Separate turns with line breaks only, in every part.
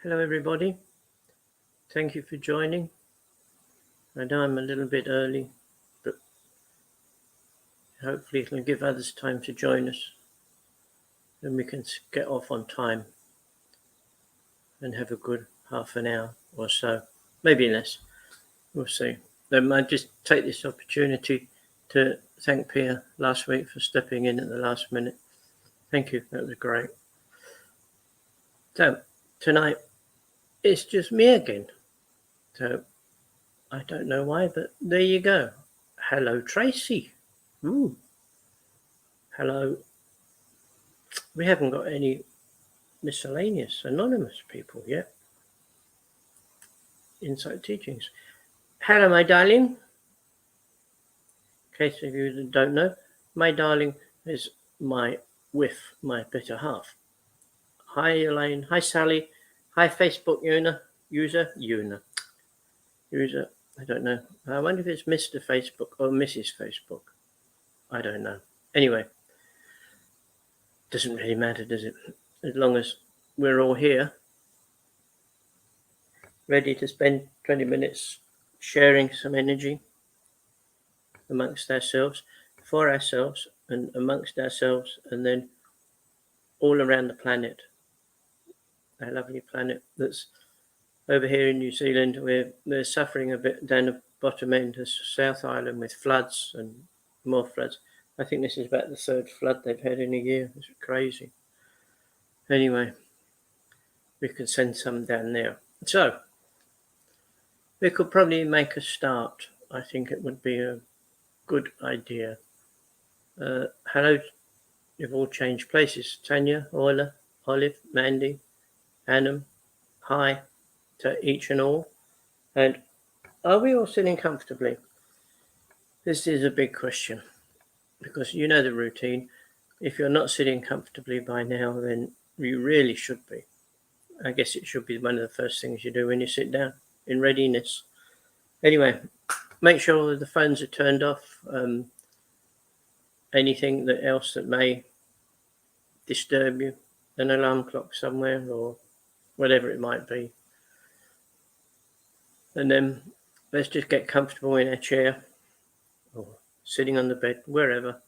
Hello, everybody. Thank you for joining. I know I'm a little bit early, but hopefully it'll give others time to join us and we can get off on time and have a good half an hour or so, maybe less. We'll see. I just take this opportunity to thank Piya last week for stepping in at the last minute. Thank you. That was great. So tonight it's just me again. So I don't know why, but there you go. Hello, Tracy. Ooh. Hello. We haven't got any miscellaneous anonymous people yet. Insight Teachings. Hello, my darling. In case of you that don't know, my darling is my better half. Hi, Elaine. Hi, Sally. Hi, Facebook user. I don't know. I wonder if it's Mr. Facebook or Mrs. Facebook. I don't know. Anyway, doesn't really matter, does it? As long as we're all here, ready to spend 20 minutes sharing some energy amongst ourselves, for ourselves, and amongst ourselves, and then all around the planet, our lovely planet that's over here in New Zealand. We're suffering a bit down the bottom end of South Island with floods and more floods. I think this is about the third flood they've had in a year. It's crazy. Anyway, we could send some down there. So, we could probably make a start. I think it would be a good idea. Hello, you've all changed places. Tanya, Orla, Olive, Mandy, Annam, hi to each and all. And are we all sitting comfortably? This is a big question because you know the routine. If you're not sitting comfortably by now, then you really should be. I guess it should be one of the first things you do when you sit down, in readiness. Anyway, make sure the phones are turned off. Anything else that may disturb you, an alarm clock somewhere or whatever it might be. And then let's just get comfortable in our chair or sitting on the bed, wherever.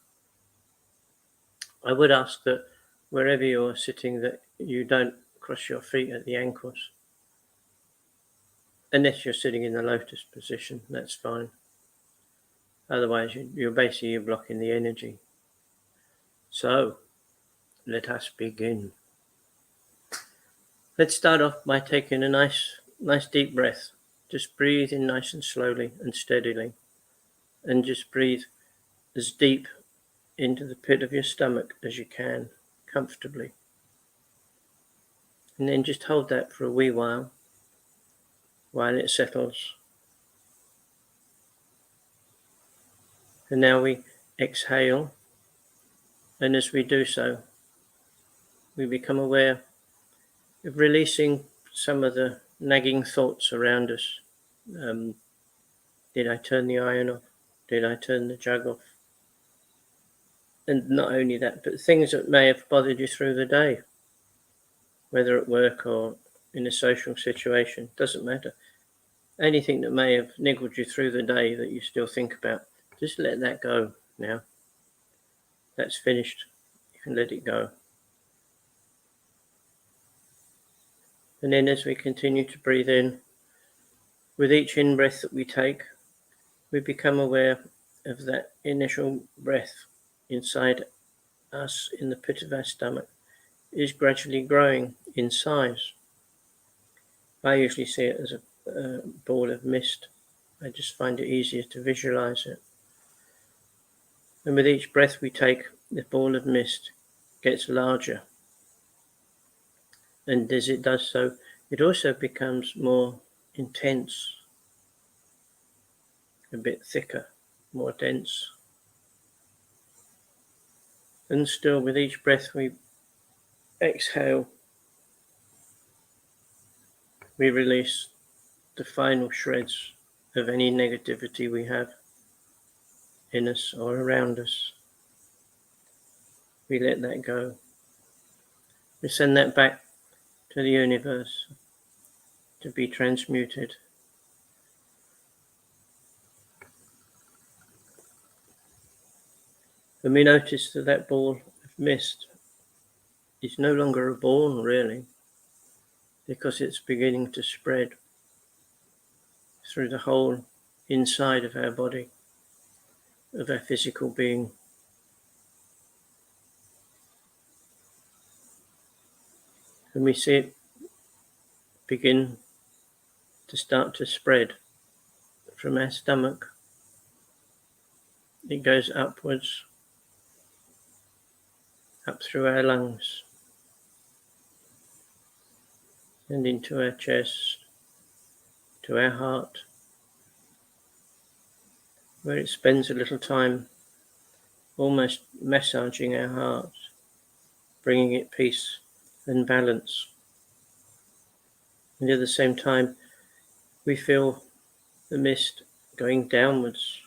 I would ask that wherever you're sitting that you don't cross your feet at the ankles. Unless you're sitting in the lotus position, that's fine. Otherwise, you're basically blocking the energy. So, let us begin. Let's start off by taking a nice deep breath. Just breathe in nice and slowly and steadily. And just breathe as deep into the pit of your stomach as you can, comfortably. And then just hold that for a wee while it settles. And now we exhale, and as we do so, we become aware of releasing some of the nagging thoughts around us. Did I turn the iron off? Did I turn the jug off? And not only that, but things that may have bothered you through the day, whether at work or in a social situation, doesn't matter. Anything that may have niggled you through the day that you still think about, just let that go now. That's finished. You can let it go. And then as we continue to breathe in, with each in-breath that we take, we become aware of that initial breath inside us in the pit of our stomach is gradually growing in size. I usually see it as a ball of mist. I just find it easier to visualize it. And with each breath we take, the ball of mist gets larger. And as it does so, it also becomes more intense, a bit thicker, more dense. And still with each breath we exhale, we release the final shreds of any negativity we have in us or around us. We let that go. We send that back to the universe, to be transmuted. And we notice that that ball of mist is no longer a ball, really, because it's beginning to spread through the whole inside of our body, of our physical being. And we see it begin to start to spread from our stomach. It goes upwards, up through our lungs, and into our chest, to our heart, where it spends a little time almost massaging our heart, bringing it peace and balance. And at the same time, we feel the mist going downwards,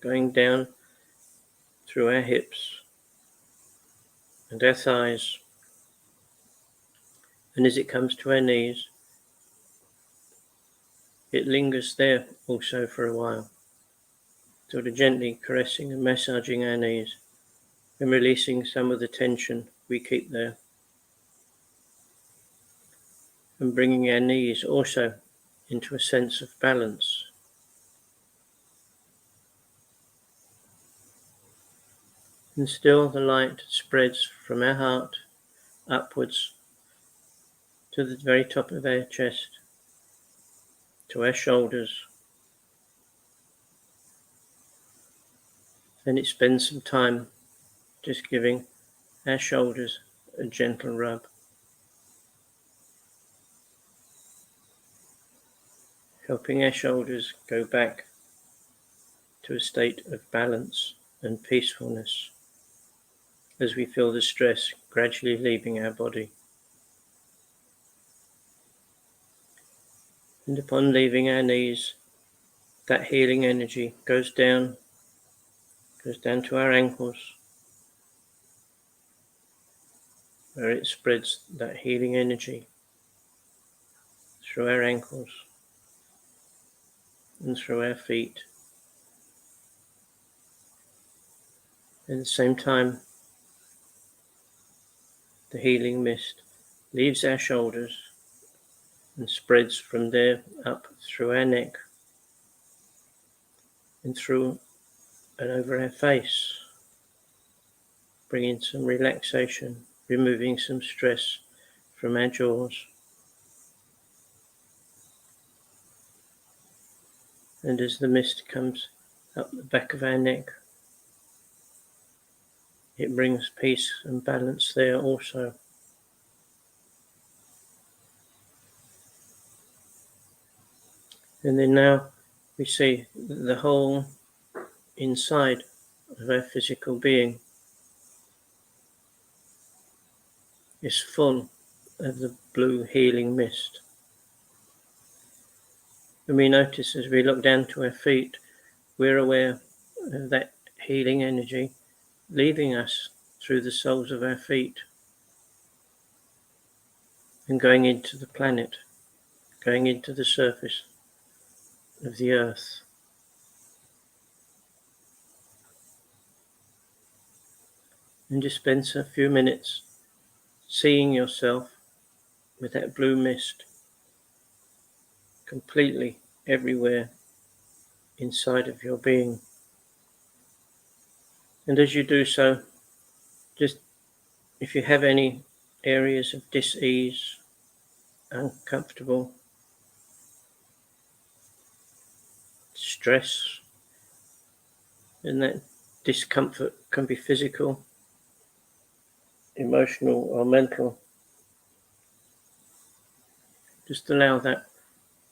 going down through our hips and our thighs. And as it comes to our knees, it lingers there also for a while, sort of gently caressing and massaging our knees and releasing some of the tension we keep there, and bringing our knees also into a sense of balance. And still the light spreads from our heart upwards to the very top of our chest, to our shoulders. Then it spends some time just giving our shoulders a gentle rub, helping our shoulders go back to a state of balance and peacefulness as we feel the stress gradually leaving our body. And upon leaving our knees, that healing energy goes down to our ankles, where it spreads that healing energy through our ankles and through our feet. At the same time, the healing mist leaves our shoulders and spreads from there up through our neck and through and over our face, bringing some relaxation, removing some stress from our jaws. And as the mist comes up the back of our neck, it brings peace and balance there also. And then now we see the whole inside of our physical being is full of the blue healing mist. And we notice as we look down to our feet, we're aware of that healing energy leaving us through the soles of our feet and going into the planet, going into the surface of the earth. And just spend a few minutes seeing yourself with that blue mist completely everywhere inside of your being. And as you do so, just if you have any areas of dis-ease, uncomfortable, stress, and that discomfort can be physical, emotional, or mental, just allow that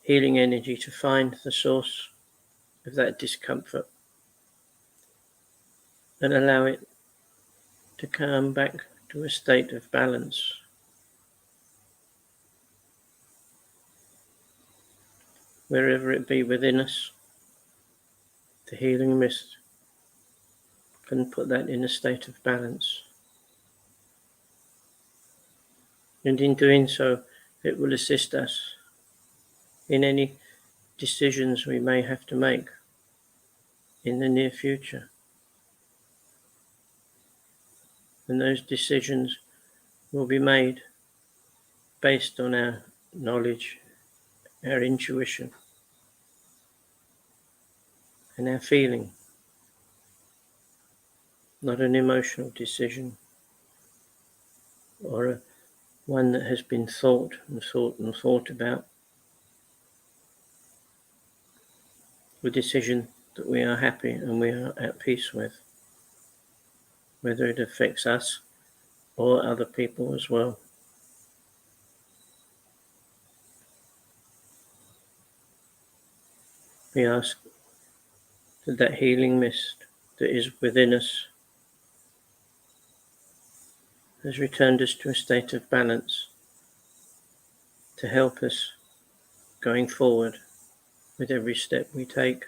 healing energy to find the source of that discomfort and allow it to come back to a state of balance. Wherever it be within us, the healing mist can put that in a state of balance. And in doing so, it will assist us in any decisions we may have to make in the near future. And those decisions will be made based on our knowledge, our intuition, and our feeling, not an emotional decision or one that has been thought and thought and thought about. A decision that we are happy and we are at peace with, whether it affects us or other people as well. We ask that that healing mist that is within us has returned us to a state of balance to help us going forward with every step we take.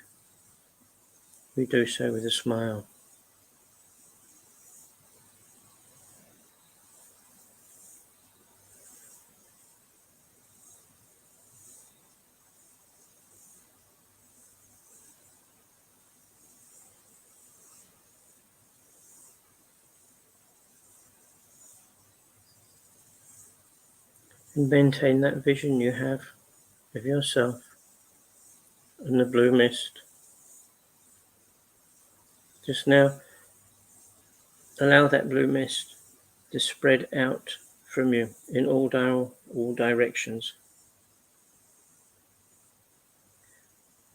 We do so with a smile. And maintain that vision you have of yourself and the blue mist. Just now, allow that blue mist to spread out from you in all directions.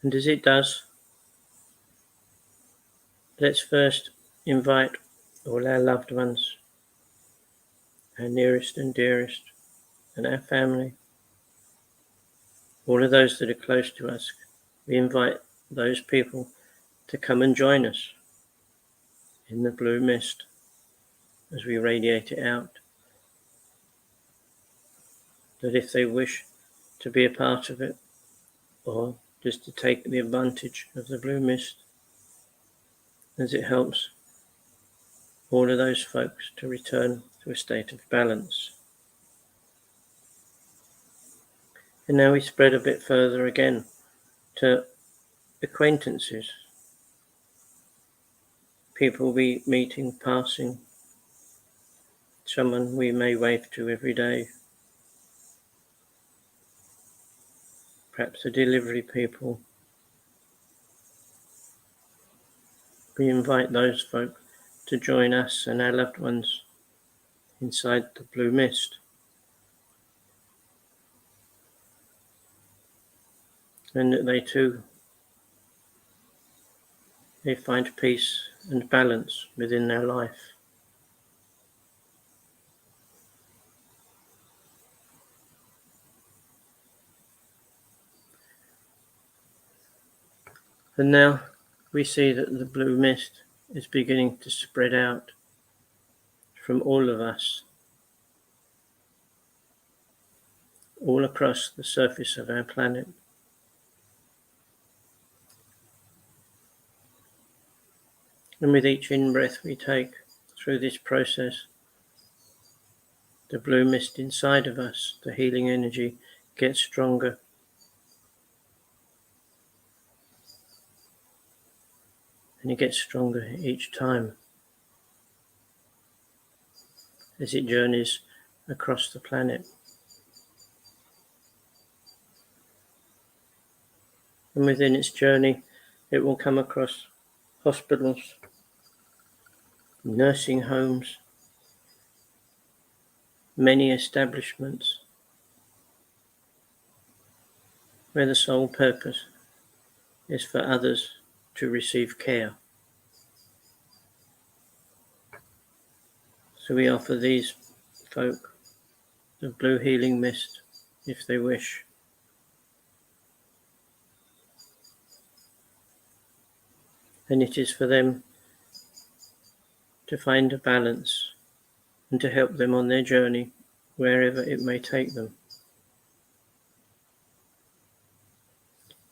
And as it does, let's first invite all our loved ones, our nearest and dearest, and our family, all of those that are close to us. We invite those people to come and join us in the blue mist as we radiate it out. That if they wish to be a part of it, or just to take the advantage of the blue mist, as it helps all of those folks to return to a state of balance. And now we spread a bit further again to acquaintances, people we meeting, passing, someone we may wave to every day, perhaps the delivery people. We invite those folk to join us and our loved ones inside the blue mist. And that they too, they find peace and balance within their life. And now we see that the blue mist is beginning to spread out from all of us, all across the surface of our planet. And with each in-breath we take through this process, the blue mist inside of us, the healing energy, gets stronger. And it gets stronger each time as it journeys across the planet. And within its journey, it will come across hospitals, nursing homes, many establishments where the sole purpose is for others to receive care. So we offer these folk the blue healing mist if they wish. And it is for them to find a balance and to help them on their journey wherever it may take them.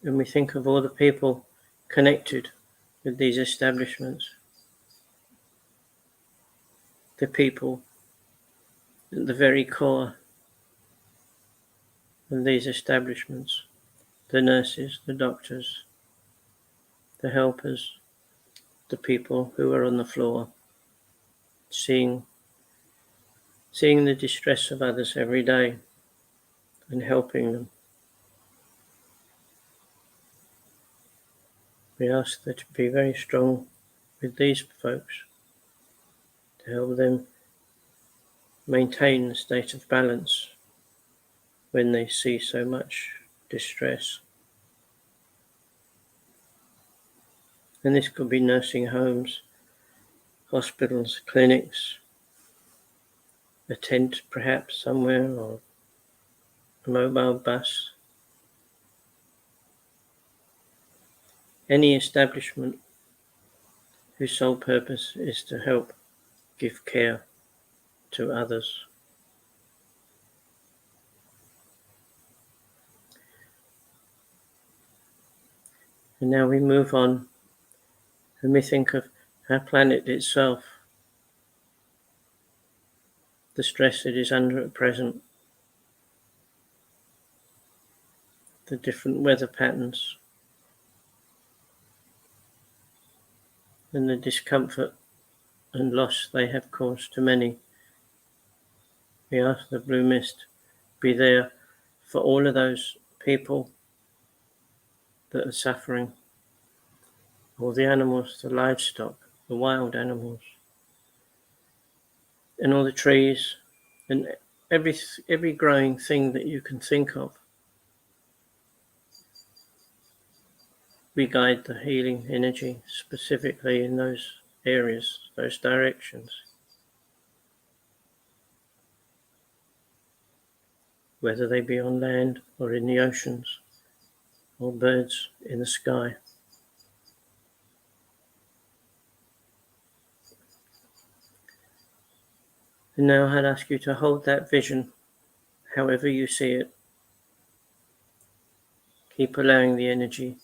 And we think of all the people connected with these establishments, the people at the very core of these establishments, the nurses, the doctors, the helpers, the people who are on the floor, seeing the distress of others every day and helping them. We ask that to be very strong with these folks to help them maintain a state of balance when they see so much distress. And this could be nursing homes, hospitals, clinics, a tent perhaps somewhere, or a mobile bus. Any establishment whose sole purpose is to help give care to others. And now we move on and we think of our planet itself, the stress it is under at present, the different weather patterns, and the discomfort and loss they have caused to many. We ask the blue mist be there for all of those people that are suffering, all the animals, the livestock, the wild animals, and all the trees, and every growing thing that you can think of. We guide the healing energy specifically in those areas, those directions, whether they be on land or in the oceans, or birds in the sky. And now I'd ask you to hold that vision, however you see it. Keep allowing the energy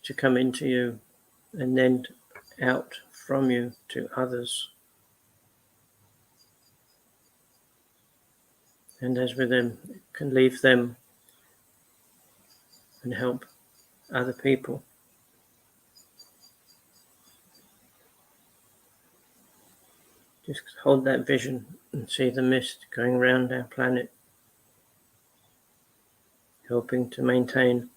to come into you and then out from you to others. And as with them, it can leave them and help other people. Just hold that vision and see the mist going around our planet, helping to maintain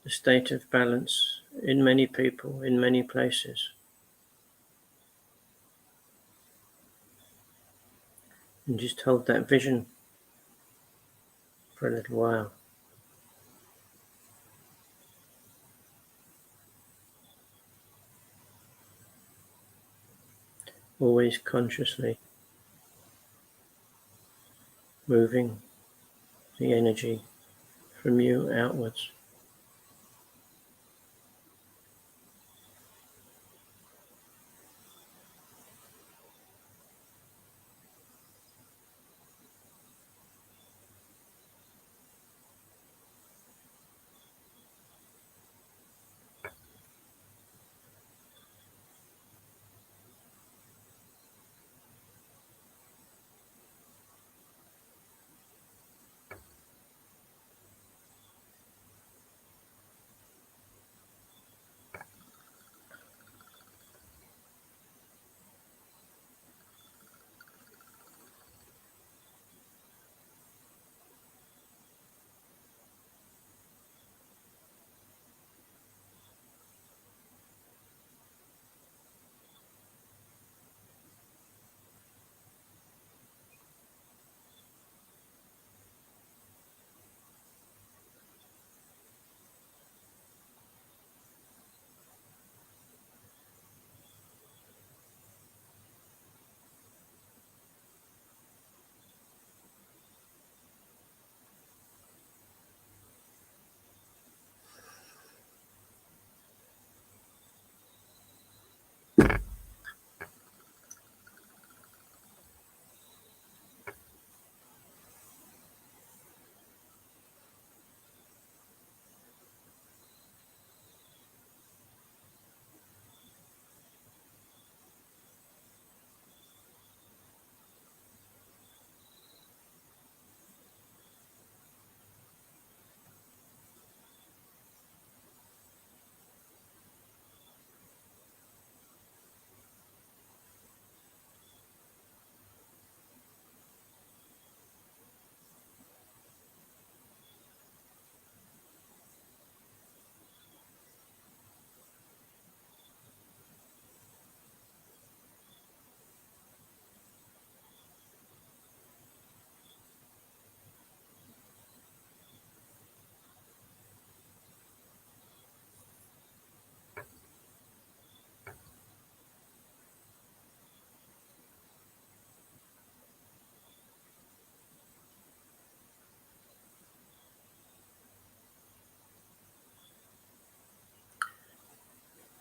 the state of balance in many people, in many places. And just hold that vision for a little while. Always consciously moving the energy from you outwards.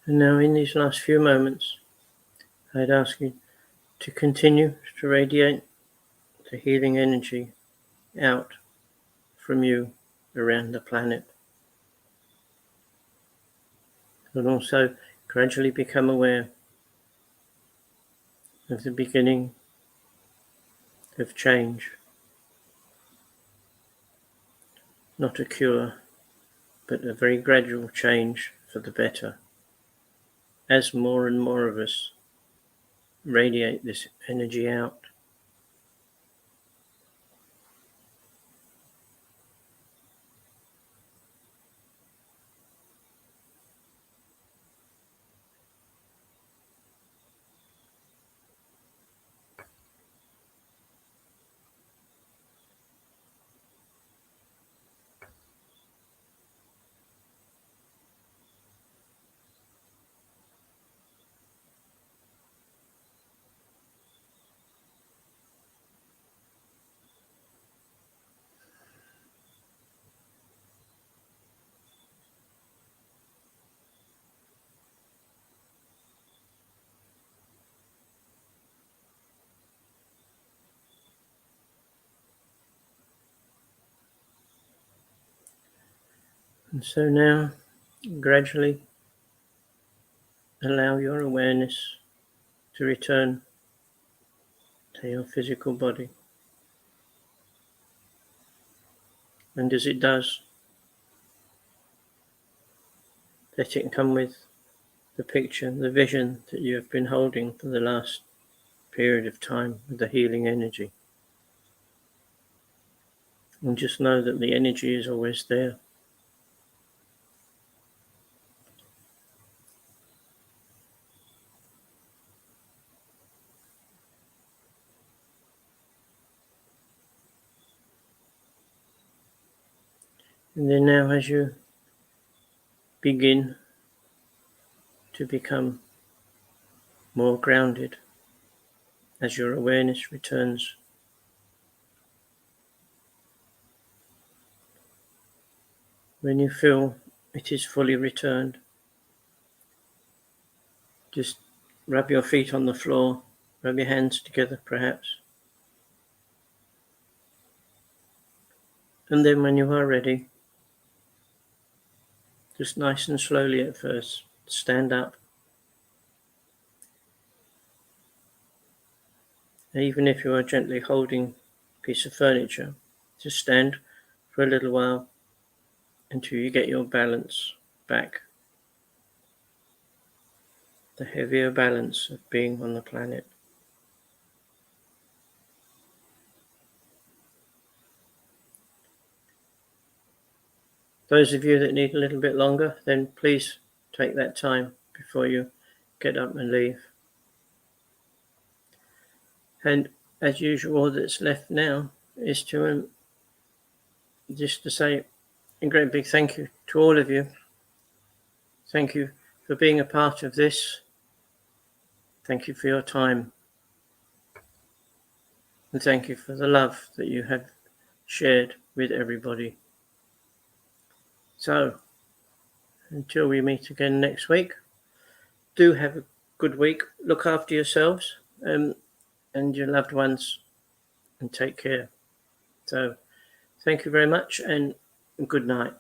And now in these last few moments, I'd ask you to continue to radiate the healing energy out from you around the planet. And also gradually become aware of the beginning of change. Not a cure, but a very gradual change for the better. As more and more of us radiate this energy out. And so now, gradually allow your awareness to return to your physical body. And as it does, let it come with the picture, the vision that you have been holding for the last period of time with the healing energy. And just know that the energy is always there. And then now as you begin to become more grounded, as your awareness returns, when you feel it is fully returned, just rub your feet on the floor, rub your hands together perhaps. And then when you are ready, just nice and slowly at first, stand up. Even if you are gently holding a piece of furniture, just stand for a little while until you get your balance back. The heavier balance of being on the planet. Those of you that need a little bit longer, then please take that time before you get up and leave. And as usual, all that's left now is to just to say a great big thank you to all of you. Thank you for being a part of this. Thank you for your time. And thank you for the love that you have shared with everybody. So, until we meet again next week, do have a good week. Look after yourselves and your loved ones and take care. So, thank you very much and good night.